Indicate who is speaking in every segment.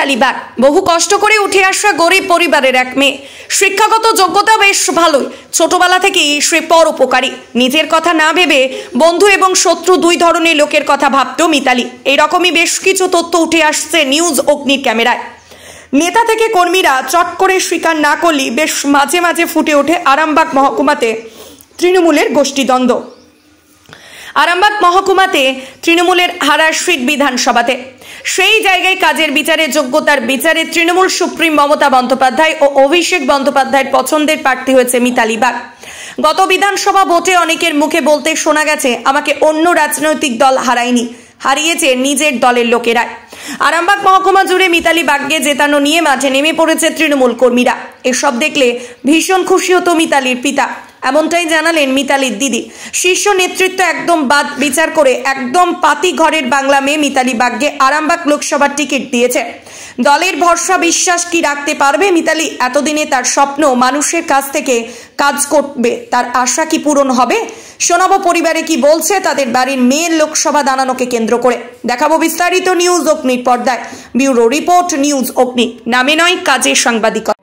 Speaker 1: Mitali bug বহু কষ্ট করে উঠে আসা গরিব পরিবারের এক মেয়ে। শিক্ষাগত যোগ্যতা বেশ ভালোই, ছোটবেলা থেকেই সে পরোপকারী। নিজের কথা না ভেবে বন্ধু এবং শত্রু দুই ধরনের লোকের কথা ভাবত মিতালি। এইরকমই বেশ কিছু তথ্য উঠে আসছে নিউজ অগ্নির ক্যামেরায়। নেতা থেকে কর্মীরা চট করে স্বীকার না করলেই বেশ মাঝে মাঝে ফুটে ওঠে আরামবাগ মহকুমাতে তৃণমূলের গোষ্ঠীদ্বন্দ্ব। আরামবাগ মহকুমাতে তৃণমূলের হারাশিট বিধানসভাতে সেই জায়গায় কাজের বিচারে যোগ্যতার বিচারে তৃণমূল সুপ্রিম মমতা বন্দ্যোপাধ্যায় ও অভিষেক বন্দ্যোপাধ্যায়ের পছন্দের প্রার্থী হয়েছে মিতালি বাগ। গত বিধানসভা ভোটে অনেকের মুখে বলতে শোনা গেছে, আমাকে অন্য রাজনৈতিক দল হারায়নি, হারিয়েছে নিজের দলের লোকেরা। আরামবাগ মহকুমা জুড়ে মিতালি বাগকে জেতানো নিয়ে মাঠে নেমে পড়েছে তৃণমূল কর্মীরা। এসব দেখলে ভীষণ খুশি হতো মিতালির পিতা, এমনটাই জানালেন মিতালির দিদি। শীর্ষ নেতৃত্ব একদম বাদ বিচার করে একদম পাতি ঘরের বাংলা মেয়ে মিতালি বাগকে আরামবাগ লোকসভার টিকিট দিয়েছে। দলের ভরসা বিশ্বাস কি রাখতে পারবে মিতালি? এতদিনে তার স্বপ্ন মানুষের কাছ থেকে কাজ করবে, তার আশা কি পূরণ হবে? শোনাবো পরিবারে কি বলছে তাদের বাড়ির মেয়ের লোকসভা দাঁড়ানোকে কেন্দ্র করে। দেখাবো বিস্তারিত নিউজ অগ্নির পর্দায়। ব্যুরো রিপোর্ট, নিউজ অগ্নি, নামে নয় কাজের সাংবাদিকতা।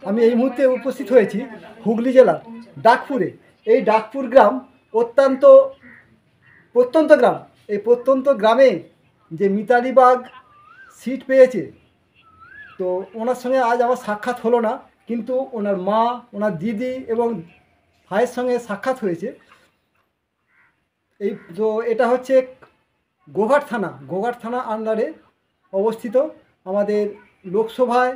Speaker 2: আমি এই মুহূর্তে উপস্থিত হয়েছি হুগলি জেলার ডাকপুরে। এই ডাকপুর গ্রাম প্রত্যন্ত গ্রাম। এই প্রত্যন্ত গ্রামে যে মিতালি বাগ সিট পেয়েছে, তো ওনার সঙ্গে আজ আমার সাক্ষাৎ হলো না, কিন্তু ওনার মা, ওনার দিদি এবং ভাইয়ের সঙ্গে সাক্ষাৎ হয়েছে। এই তো এটা হচ্ছে গোঘাট থানা আন্ডারে অবস্থিত। আমাদের লোকসভায়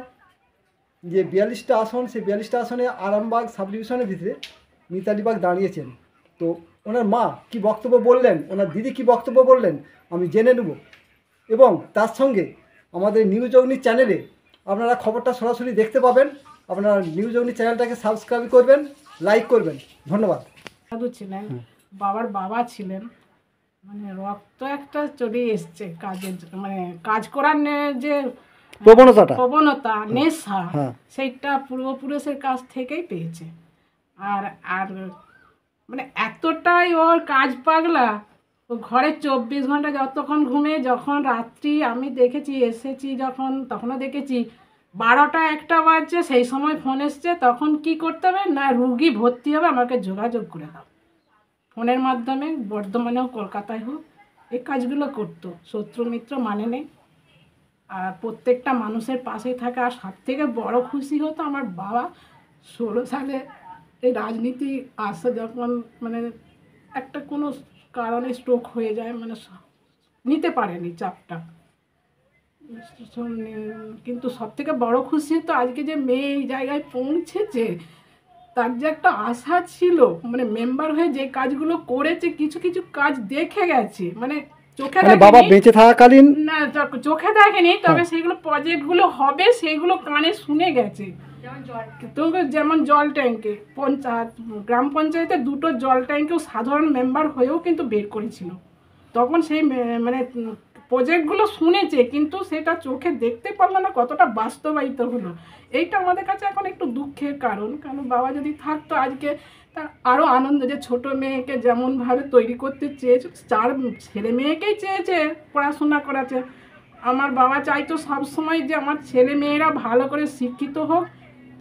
Speaker 2: যে 42টা আসন, সেই 42টা আসনে আরামবাগ সাব ডিভিশনের ভিতরে মিতালি বাগ দাঁড়িয়েছেন। তো ওনার মা কি বক্তব্য বললেন, ওনার দিদি কি বক্তব্য বললেন, আমি জেনে নেব। এবং তার সঙ্গে আমাদের নিউজ অগ্নি চ্যানেলে আপনারা খবরটা সরাসরি দেখতে পাবেন। আপনারা নিউজ অগ্নি চ্যানেলটাকে সাবস্ক্রাইব করবেন, লাইক করবেন। ধন্যবাদ।
Speaker 3: দাদু ছিলেন, বাবার বাবা ছিলেন, মানে রক্ত একটা চলে এসছে কাজের, মানে কাজ করার যে প্রবণতা, নেশা, সেইটা পূর্বপুরুষের কাছ থেকেই পেয়েছে। আর আর মানে এতটাই ওর কাজ পাগলা, ও ঘরে 24 ঘন্টা যতক্ষণ ঘুমে, যখন রাত্রি আমি দেখেছি এসেছি যখন, তখনও দেখেছি 12টা 1টা বাজছে, সেই সময় ফোন এসছে, তখন কি করতে হবে না, রুগী ভর্তি হবে আমাকে যোগাযোগ করে দাও। ফোনের মাধ্যমে বর্ধমানে হোক কলকাতায় হোক এই কাজগুলো করতো। শত্রু মিত্র মানে নেই, আর প্রত্যেকটা মানুষের পাশেই থাকে। আর সব থেকে বড় খুশি হতো আমার বাবা 16 সালে এই রাজনীতি আসে যখন, মানে একটা কোনো কারণে স্ট্রোক হয়ে যায়, মানে নিতে পারেনি চাপটা। কিন্তু সব থেকে বড় খুশি হতো আজকে যে মেয়ে এই জায়গায় পৌঁছেছে, তার যে একটা আশা ছিল, মানে মেম্বার হয়ে যে কাজগুলো করেছে, কিছু কিছু কাজ দেখে গেছে, মানে চোখে
Speaker 2: বাবা বেঁচে থাকাকালীন
Speaker 3: না, চোখে দেখেনি, তবে সেইগুলো প্রজেক্টগুলো হবে সেইগুলো কানে শুনে গেছে। যেমন জল ট্যাঙ্কে গ্রাম পঞ্চায়েতে 2টো জল ট্যাঙ্কেও সাধারণ মেম্বার হয়েও কিন্তু বের করেছিল। তখন সেই মানে প্রজেক্টগুলো শুনেছে, কিন্তু সেটা চোখে দেখতে পারলো না কতটা বাস্তবায়িত হলো। এইটা আমাদের কাছে এখন একটু দুঃখের কারণ বাবা যদি থাকতো আজকে তার আরও আনন্দ, যে ছোটো মেয়েকে যেমনভাবে তৈরি করতে চেয়েছে, 4 ছেলে মেয়েকেই চেয়েছে পড়াশোনা করাচ্ছে। আমার বাবা চাইতো সবসময় যে আমার ছেলে মেয়েরা ভালো করে শিক্ষিত হোক,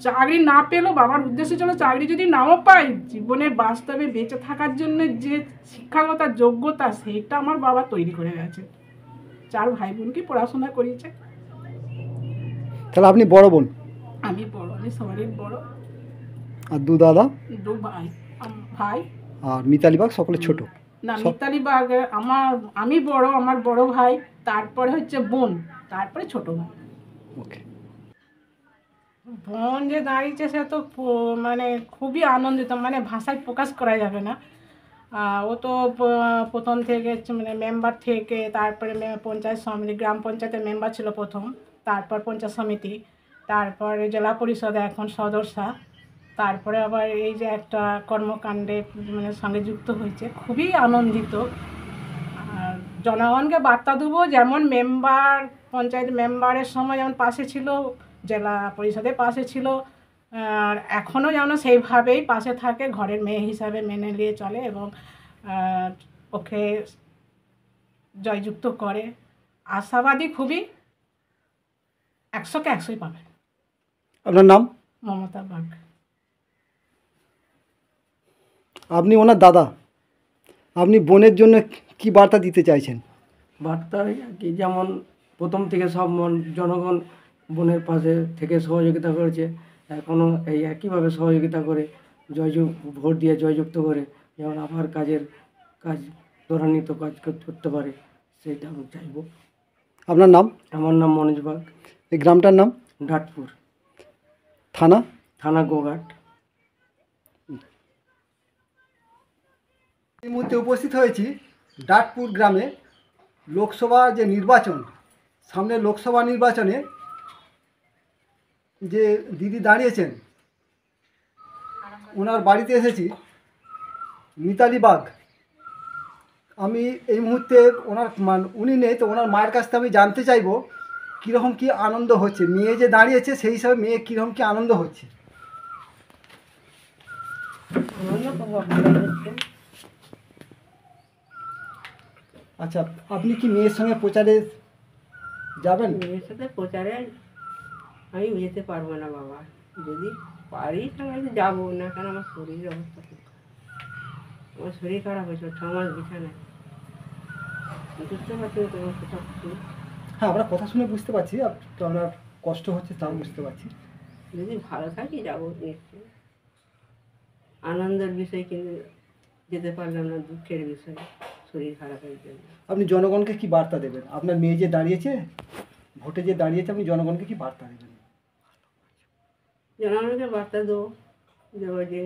Speaker 3: চাকরি না পেলেও বাবার উদ্দেশ্য ছিল চাকরি যদি নাও পাই, জীবনে বাস্তবে বেঁচে থাকার জন্য যে শিক্ষাগত যোগ্যতা, সেইটা আমার বাবা তৈরি করে গেছে। 4 ভাই বোনকে পড়াশোনা করিয়েছে।
Speaker 2: তাহলে আপনি বড় বোন?
Speaker 3: আমি বড়, আমি সবারই বড়।
Speaker 2: আর 2 দাদা?
Speaker 3: 2 ভাই।
Speaker 2: আর মিতালি বাগ সকলে ছোট?
Speaker 3: না, মিতালি বাগ আমি বড়, আমার বড় ভাই, তারপরে হচ্ছে বোন, তারপরে ছোট ভাই।
Speaker 2: ওকে।
Speaker 3: বোন যে দাঁড়িয়েছে সে তো মানে খুবই আনন্দিত, মানে ভাষায় প্রকাশ করা যাবে না। ও তো প্রথম থেকে মানে মেম্বার থেকে, তারপরে পঞ্চায়েত সমিতি, গ্রাম পঞ্চায়েতের মেম্বার ছিল প্রথম, তারপর পঞ্চায়েত সমিতি, তারপরে জেলা পরিষদে এখন সদস্যা, তারপরে আবার এই যে একটা কর্মকাণ্ডে মানে সঙ্গে যুক্ত হয়েছে। খুবই আনন্দিত। আর জনগণকে বার্তা দেবো, যেমন মেম্বার, পঞ্চায়েত মেম্বারের সময় যেমন পাশে ছিল, জেলা পরিষদের পাশে ছিল, আর এখনও যেন সেইভাবেই পাশে থাকে, ঘরের মেয়ে হিসাবে মেনে নিয়ে চলে এবং ওকে জয়যুক্ত করে। আশাবাদী খুবই, 100-কে 100ই পাবে।
Speaker 2: আপনার নাম?
Speaker 3: মমতা বাগ।
Speaker 2: আপনি ওনার দাদা, আপনি বোনের জন্য কি বার্তা দিতে চাইছেন?
Speaker 4: বার্তা কি, যেমন প্রথম থেকে সব জনগণ বোনের পাশে থেকে সহযোগিতা করেছে, এখনও এই একইভাবে সহযোগিতা করে ভোট দিয়ে জয়যুক্ত করে যেমন আবার কাজ ত্বরান্বিত কাজ করতে পারে, সেইটা আমি চাইব।
Speaker 2: আপনার নাম?
Speaker 4: আমার নাম মনোজ বাগ।
Speaker 2: এই গ্রামটার নাম?
Speaker 4: ডাটপুর।
Speaker 2: থানা
Speaker 4: গোঘাট।
Speaker 2: এই মুহূর্তে উপস্থিত হয়েছি ডাটপুর গ্রামে। লোকসভা যে নির্বাচন, সামনে লোকসভা নির্বাচনে যে দিদি দাঁড়িয়েছেন, ওনার বাড়িতে এসেছি, মিতালি বাগ। আমি এই মুহূর্তে উনি নেই, তো ওনার মায়ের কাছ থেকে আমি জানতে চাইব কীরকম কী আনন্দ হচ্ছে। মেয়ে যে দাঁড়িয়েছে সেই হিসাবে মেয়ে কীরকম কী আনন্দ হচ্ছে। আচ্ছা, আপনি কি মেয়ের সঙ্গে প্রচারে যাবেন?
Speaker 5: মেয়ের সাথে প্রচারে আমি যেতে পারবো না বাবা, যদি পারি তাহলে যাবো না, কারণ আমার শরীরের অবস্থা ঠিক, আমার শরীর খারাপ হয়েছে, 6 মাস বিছানায়, বুঝতে পারছি তোমার কথা শুনে।
Speaker 2: হ্যাঁ, আমরা কথা শুনে বুঝতে পারছি তো, আপনার কষ্ট হচ্ছে তাও বুঝতে পারছি।
Speaker 5: যদি ভালো থাকি যাবো নিশ্চয়ই, আনন্দের বিষয়, কিন্তু যেতে পারলাম না, দুঃখের বিষয়, শরীর খারাপের জন্য।
Speaker 2: আপনি জনগণকে কি বার্তা দেবেন? আপনার মেয়ে যে দাঁড়িয়েছে, ভোটে যে দাঁড়িয়েছে, আপনি জনগণকে কি বার্তা দেবেন?
Speaker 5: জনগণকে বার্তা দেবো যে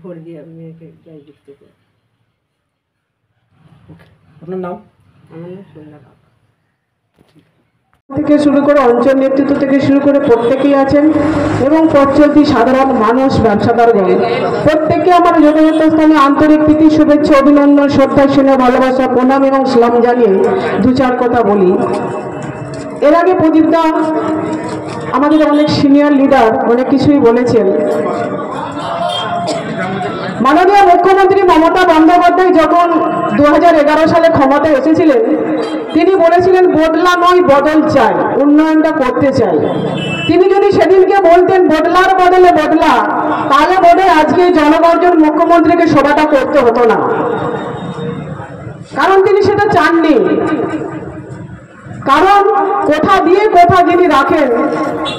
Speaker 5: ভোট দিয়ে মেয়েকে জয়যুক্ত করি।
Speaker 2: আপনার নাম?
Speaker 5: আমার নাম সন্ধ্যা বাগ।
Speaker 6: থেকে শুরু করে অঞ্চল নেতৃত্ব থেকে শুরু করে প্রত্যেকেই আছেন, এবং পথচলতি সাধারণ মানুষ, ব্যবসাদারগণ প্রত্যেককে আমার যথাযথ স্থানে আন্তরিক প্রীতি, শুভেচ্ছা, অভিনন্দন, শ্রদ্ধা, স্নেহ, ভালোবাসা, প্রণাম এবং সালাম জানিয়ে 2-4 কথা বলি। এর আগে প্রদীপদা আমাদের অনেক সিনিয়র লিডার অনেক কিছুই বলেছেন। মাননীয় মুখ্যমন্ত্রী মমতা বন্দ্যোপাধ্যায় যখন 2011 সালে ক্ষমতায় এসেছিলেন, তিনি বলেছিলেন বদলা নয় বদল চাই, উন্নয়নটা করতে চাই। তিনি যদি সেদিনকে বলতেন বদলার বদলে বদলা, তাহলে বোধহয় আজকে জনগর্জন মুখ্যমন্ত্রীকে সভাটা করতে হতো না, কারণ তিনি সেটা চাননি। কারণ কোথা দিয়ে কোথা যিনি রাখেন,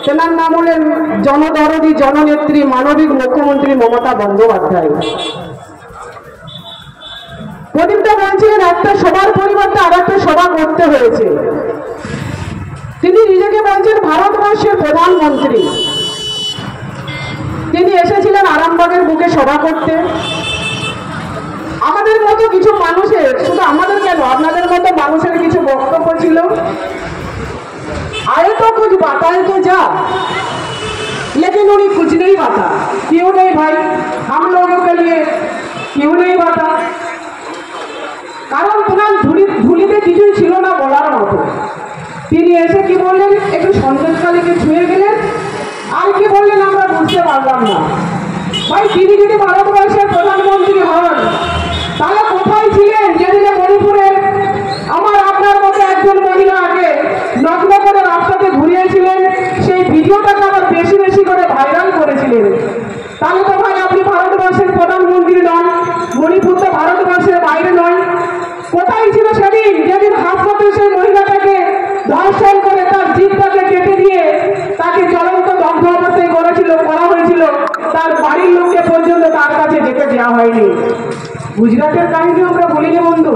Speaker 6: তেনার নাম হলেন জনদরদী, জননেত্রী, মানবিক মুখ্যমন্ত্রী মমতা বন্দ্যোপাধ্যায়। প্রদীপটা বলছিলেন একটা সবার পরিবর্তে আর একটা সভা করতে হয়েছে। তিনি নিজেকে বলছেন ভারতবর্ষের প্রধানমন্ত্রী। তিনি এসেছিলেন আরামবাগের বুকে সভা করতে। আমাদের মতো কিছু মানুষের, শুধু আমাদের কেন, আপনাদের মতো মানুষের কিছু বক্তব্য ছিল। आए तो कुछ बताए तो जा, लेकिन उन्हें कुछ नहीं बता। क्यों नहीं भाई, हम लोगों के लिए क्यों नहीं बता? কারণ তোমার ধুলিতে কিছুই ছিল না বলার মতো। তিনি এসে কি বললেন, একটু সন্দেশকালীকে ছুঁয়ে গেলেন, আর কি বললেন আমরা বুঝতে পারলাম না। ভাই, তিনি যদি ভারতবর্ষের প্রধানমন্ত্রী হন, তাহলে কোথায় ছিলেন যেদিনে মণিপুরে আমার আপনার মতো একজন মহিলা আগে নগ্ন করে রাস্তাতে ঘুরিয়েছিলেন, সেই ভিডিওটাকে আবার বেশি বেশি করে ভাইরাল করেছিলেন? তাহলে তো ভাই আপনি ভারতবর্ষের প্রধানমন্ত্রী নন, মণিপুর তো ভারতবর্ষের বাইরে নয়। কোথায় ছিল সেদিন যেদিন হাসপাতালে সেই মহিলাটাকে ধর্ষণ করে তার জিভটাকে কেটে দিয়ে তাকে জ্বলন্ত দগ্ধ অবস্থায় করা হয়েছিল, তার বাড়ির লোককে পর্যন্ত তার কাছে যেতে দেওয়া হয়নি? গুজরাটের কাহিনী আমরা বলিনি বন্ধু,